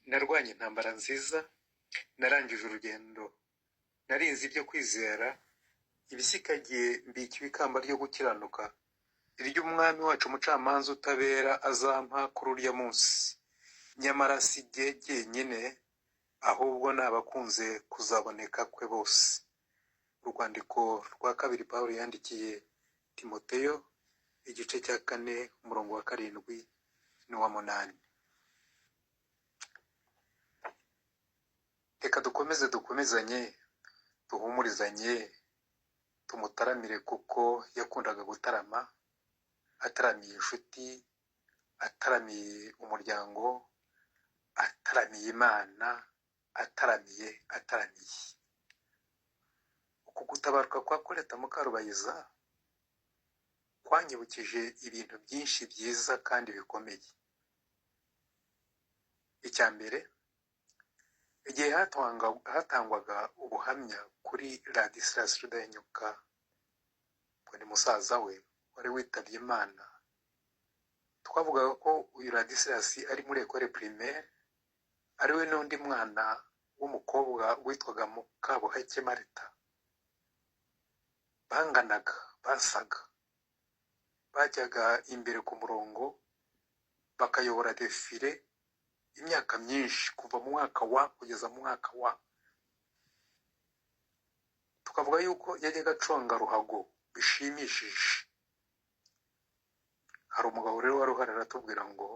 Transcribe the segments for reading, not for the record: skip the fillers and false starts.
narwanye intambara nziza, narangije urugendo, narinze ibyo kwizera, ibisikagiye mbika ibikamba ryo gukiranuka, iry'umwami wacu umucamanza utabera azampa kuri urya munsi. Nyamara si jye jyenyine, ahubwo n'abakunze kuzaboneka kwe bose. Urwandiko rwa kabiri Pawulo yandikiye Timoteyo, igice cya 4 umurongo wa 7 n'uwa 8. Reka dukomezanye, duhumurizanye, tumutaramire kuko yakundaga gutarama, ataramiye inshuti, ataramiye umuryango, ataramiye Imana, ataramiye. Uku gutabaruka kwa Koleta Mukarubayiza kwanyibukije ibintu byinshi byiza kandi bikomeye. Icya mbere, igihe hatangwaga ubuhamya kuri Ladislas Rudahigwa, ngo ni musaza we wari witabye Imana, twavugaga ko uyu Ladislas ari muri école primaire, ari we n'undi mwana w'umukobwa witwaga Mukabuhake Marita, banganaga, basaga, bajyaga imbere ku murongo bakayobora defile imyaka myinshi, kuva mu mwaka wa kugeza mu mwaka wa. Tukavuga yuko yajyaga aconga ruhago bishimishije. Hari umugabo rero wari uhari aratubwira ngo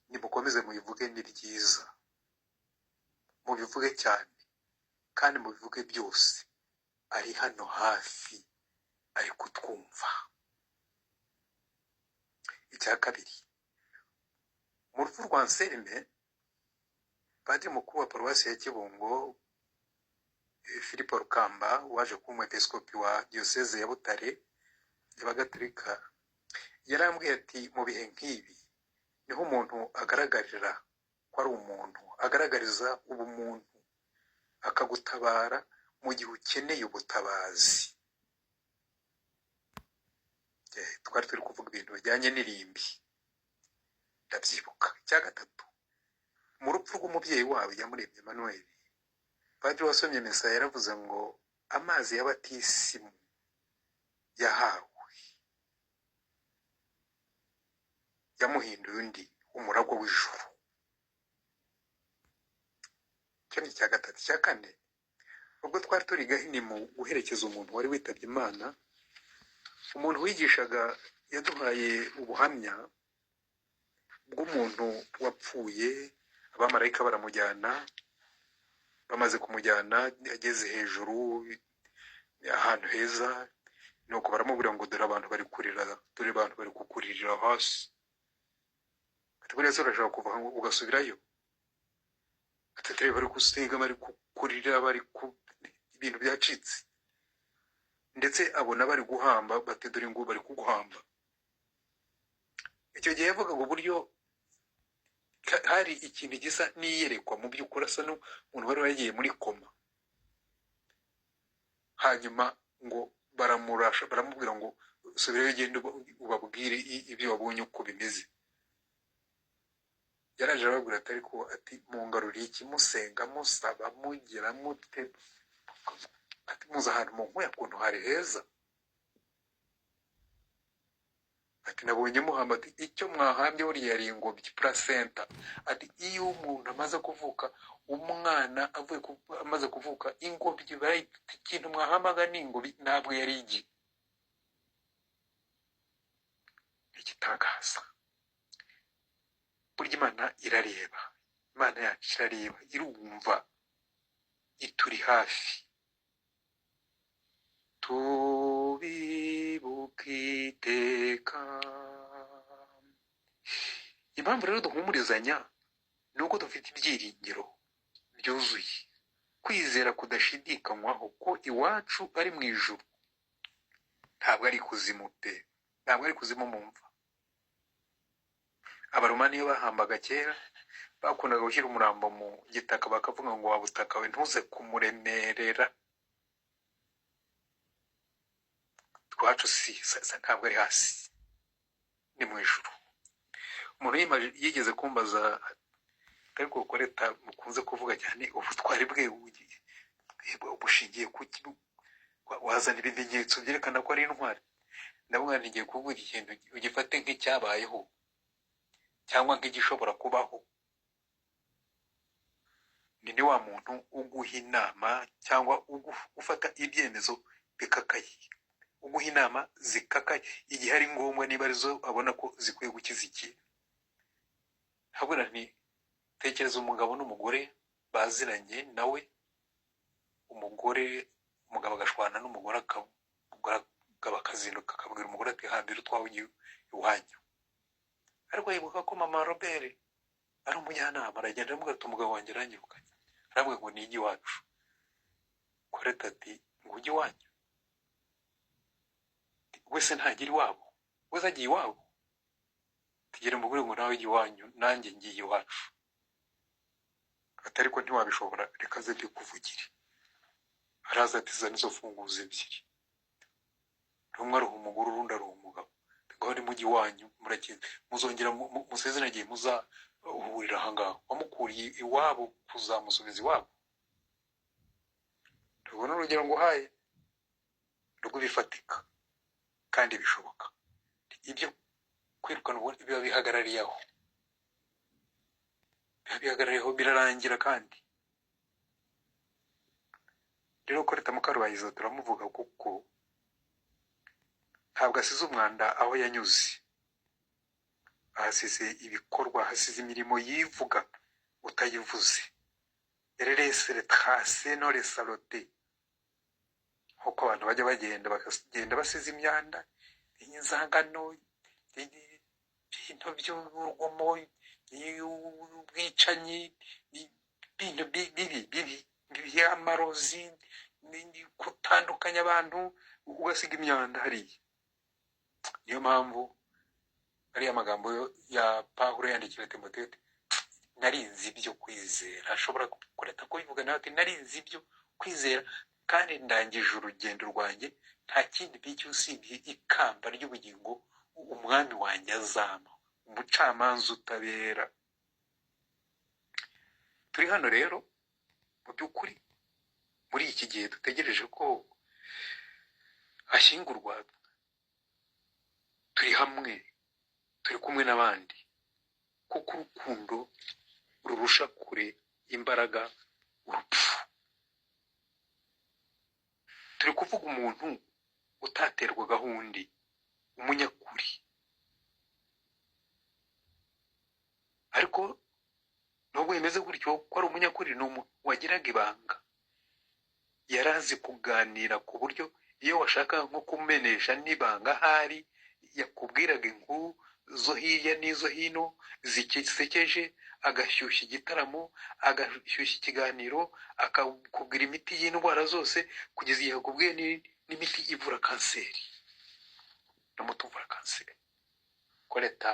nimukomeze mubivuge, ni ryiza, mubivuge cyane kandi mubivuge byose, ari hano hafi, ari kutwumva. Icya kabiri, mu rupfu rwa Anselme, padiri mukuru wa paruwasi ya Kibungo Filipo Rukamba, waje kuba umwepiskopi wa diyoseze ya Butare y'Abagatolika, yarambwiye ati mu bihe nk'ibi niho umuntu agaragarira ko ari umuntu, agaragariza ubumuntu, akagutabara mu gihe ukeneye ubutabazi. Twari turi kuvuga ibintu bijyanye n'irimbi, ndabyibuka. Icya gatatu, mu rupfu rw'umubyeyi wawe Iyamuremye Emmanuel, padiri wasomye misa yaravuze ngo amazi y'abatisimu yahawe yamuhinduye undi, umuragwa w'ijuru. Icyo ni icya gatatu. Icya kane, ubwo twari turi Gahini mu guherekeza umuntu wari witabye Imana, umuntu wigishaga yaduhaye ubuhamya bw'umuntu wapfuye, abamarayika baramujyana, bamaze kumujyana ageze hejuru ahantu heza, nuko baramubwira ngo dore abantu bari kurira, dore abantu bari kukuririra hasi. Ati buriya se urashaka kuva ugasubirayo? Ati dore bari gusenga, bari kukurira, ibintu byacitse. Ndetse abona bari guhamba, bati dore ngo bari kuguhamba. Icyo gihe yavugaga uburyo hari ikintu gisa n'iyerekwa, mu by'ukuri asa n'umuntu wari wagiye muri koma, hanyuma ngo baramurasha, baramubwira ngo subirayo, ugende ubabwire ibyo wabonye uko bimeze. Yaraje arababwira ati ariko ati mungaruriye iki, musenga, musaba, mugira mute, ati muza ahantu mu nkuya kuntu hari heza. Ati nabonye muhamba, ati icyo mwahambye buriya yari ingobyi, placenta. Ati iyo umuntu amaze kuvuka, umwana amaze kuvuka, ingobyi barayita, ikintu mwahambaga ni ingobyi, ntabwo yari igi. Igitangaza. Burya Imana irareba, Imana yacu irareba, irumva, ituri hafi. Tubibuke iteka. Impamvu rero duhumurizanya ni uko dufite ibyiringiro byuzuye, kwizera kudashidikanywaho ko iwacu ari mu ijuru, ntabwo ari kuzimu pe, ntabwo ari kuzimu mu mva. Abaromani iyo bahambaga kera bakundaga gushyira umurambo mu gitaka, bakavuga ngo wa butaka we ntuze kumuremerera. Iwacu ntabwo ari hasi, ni mu ijuru. Umuntu yigeze kumbaza ariko Koleta mukunze kuvuga cyane ubutwari bwe bushingiye ku wazana ibimenyetso byerekana ko ari intwari. ndavuga ntigiye kuvuga ikintu ugifate nk'icyabayeho cyangwa nk'igishobora kubaho. ni wa muntu uguha inama cyangwa ufata ibyemezo bikakaye, uguha inama zikakaye igihe ari ngombwa, niba arizo abona ko zikwiye gukiza ikintu. habura nti tekereza umugabo n'umugore baziranye nawe, umugabo agashwana n'umugore akazinduka akabwira umugore ati hambere utwawe iwanyu. ariko yibuka ko mama Robert ari umujyanama, aragenda aramubwira ati umugabo wanjye aranyirukanye, arambwira ngo nijye iwacu. Koleta ati ngo ujye iwanyu? wese ntagira iwabo, wese agiye iwabo. tugere umugore ngo nawe ujye iwanyu, nanjye ngiye iwacu. atari ko ntiwabishobora, reka ze mbikuvugire. araza ati zana izo funguzo ebyiri, rumwe aruha umugore urundi aruha umugabo, ngaho ni mujyi wanyu murakiza, muzongera musezerane igihe muzahurira ahangaha. wamukuriye iwabo kuzamusubiza iwabo. tubona urugero nguhaye rw'ibifatika kandi bishoboka. ibyo kwirukana biba bihagarariyeho, birarangira. kandi rero Koleta Mukarubayiza turamuvuga kuko ntabwo asize umwanda aho yanyuze, ahasize ibikorwa, ahasize imirimo yivuga utayivuze. ereresere trase no resalote, nk'uko abantu bajya bagenda basize imyanda, inzangano, ibintu by'urugomo, ubwicanyi, ibintu bibi, amarozi, gutandukanya abantu, ugasiga imyanda hariya. niyo mpamvu ariya magambo ya Pawulo yandikira Timoteyo, narinzi ibyo kwizera. ashobora kureta kubivuga nawe ati narinzi ibyo kwizera kandi ndangije urugendo rwanjye, nta kindi biki usibye ikamba ry'ubugingo umwami wanjye azama, umucamanza utabera. turi hano rero mu by'ukuri muri iki gihe dutegereje ko ashyingurwa, turi hamwe, turi kumwe n'abandi, kuko urukundo rurusha kure imbaraga urupfu. turi kuvuga umuntu utaterwagaho undi, umunyakuri. ariko nubwo bimeze gutyo ko ari umunyakuri, ni wagiraga ibanga, yari azi kuganira ku buryo iyo washaka nko kumenesha n'ibanga, ahari yakubwiraga inkuru zo hirya n'izo hino zisekeje, agashyushya igitaramo, agashyushya ikiganiro, akakubwira imiti y'indwara zose, kugeza igihe akubwiye n'imiti ivura kanseri n'umuti uvura kanseri. Koleta,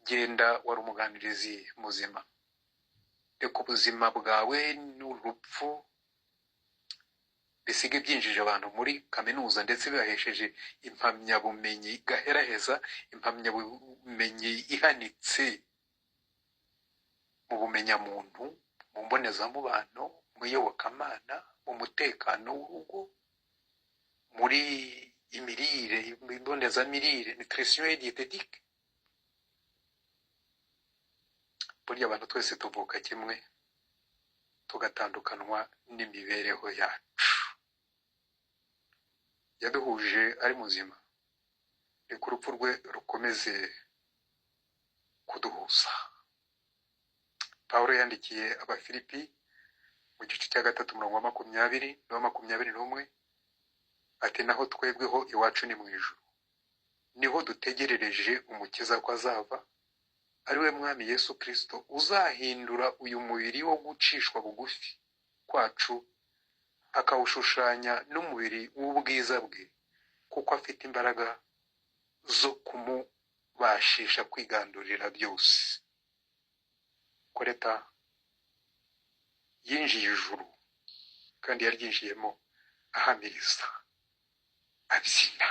genda wari umuganirizi muzima, reka ubuzima bwawe n'urupfu bisige byinjije abantu muri kaminuza, ndetse bibahesheje impamyabumenyi gaheraheza, impamyabumenyi ihanitse mu bumenyamuntu, mu mbonezamubano, mu iyobokamana, mu mutekano w'urugo, muri imirire, imbonezamirire, nutrition et diététique. burya abantu twese tuvuka kimwe, tugatandukanwa n'imibereho yacu. yaduhuje ari muzima, reka urupfu rwe rukomeze kuduhuza. Pawulo yandikiye Abafilipi mu gice cya 3 umurongo wa 20 na 21 ati naho twebweho iwacu ni mu ijuru, niho dutegerereje umukiza ko azava, ari we mwami Yesu Kristo, uzahindura uyu mubiri wo gucishwa bugufi kwacu akawushushanya n'umubiri w'ubwiza bwe, kuko afite imbaraga zo kumubashisha kwigandurira byose. Koleta yinjiye ijuru kandi yaryinjiyemo ahamiriza, abyina.